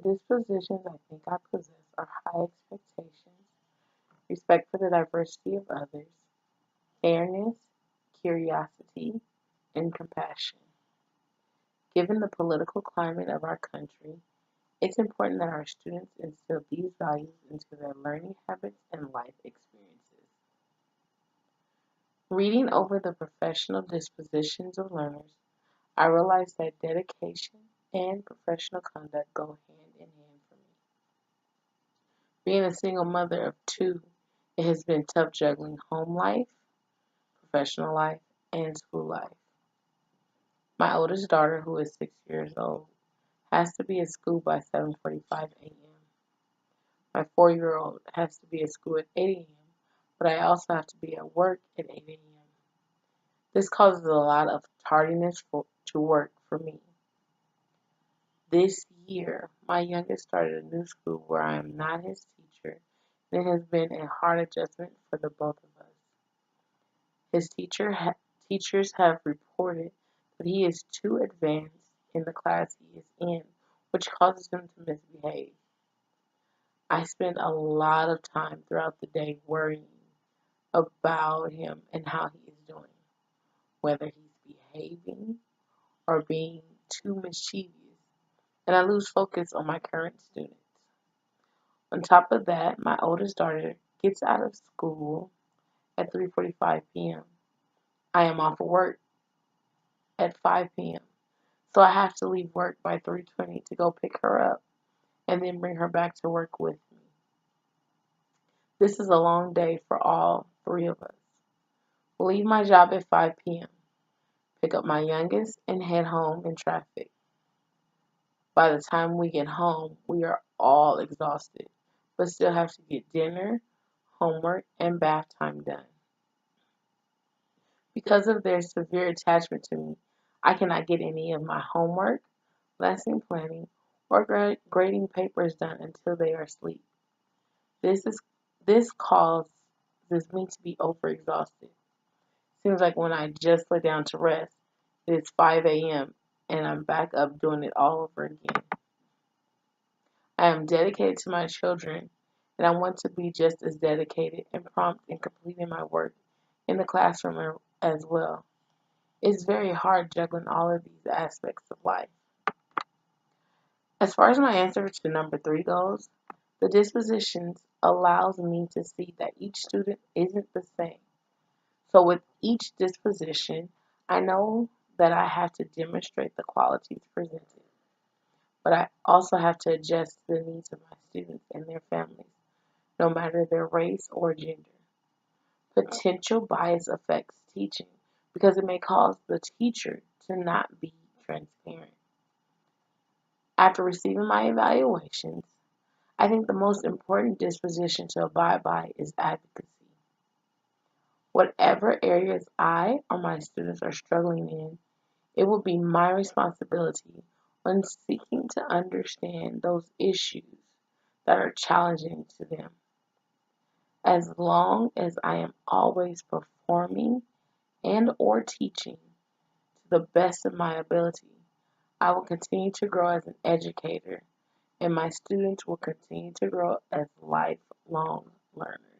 dispositions I think I possess are high expectations, respect for the diversity of others, fairness, curiosity, and compassion. Given the political climate of our country, it's important that our students instill these values into their learning habits and life experiences. Reading over the professional dispositions of learners, I realized that dedication and professional conduct go hand in hand for me. Being a single mother of two, it has been tough juggling home life, professional life, and school life. My oldest daughter, who is 6 years old, has to be at school by 7:45 a.m. My 4-year-old has to be at school at 8 a.m., but I also have to be at work at 8 a.m. This causes a lot of tardiness to work for me. This year, my youngest started a new school where I am not his teacher, and it has been a hard adjustment for the both of us. His teachers have reported that he is too advanced in the class he is in, which causes him to misbehave. I spend a lot of time throughout the day worrying about him and how he is doing, whether he's behaving or being too mischievous, and I lose focus on my current students. On top of that, my oldest daughter gets out of school at 3:45 p.m. I am off of work at 5 p.m., so I have to leave work by 3:20 to go pick her up and then bring her back to work with me. This is a long day for all three of us. Leave my job at 5 p.m., pick up my youngest, and head home in traffic. By the time we get home, we are all exhausted, but still have to get dinner, homework, and bath time done. Because of their severe attachment to me, I cannot get any of my homework, lesson planning, or grading papers done until they are asleep. This causes me to be overexhausted. Seems like when I just lay down to rest, it's 5 a.m. and I'm back up doing it all over again. I am dedicated to my children, and I want to be just as dedicated and prompt in completing my work in the classroom as well. It's very hard juggling all of these aspects of life. As far as my answer to number 3 goes, the dispositions allows me to see that each student isn't the same. So with each disposition, I know that I have to demonstrate the qualities presented, but I also have to adjust to the needs of my students and their families, no matter their race or gender. Potential bias affects teaching because it may cause the teacher to not be transparent. After receiving my evaluations, I think the most important disposition to abide by is advocacy. Whatever areas I or my students are struggling in, it will be my responsibility when seeking to understand those issues that are challenging to them. As long as I am always performing and or teaching to the best of my ability, I will continue to grow as an educator, and my students will continue to grow as lifelong learners.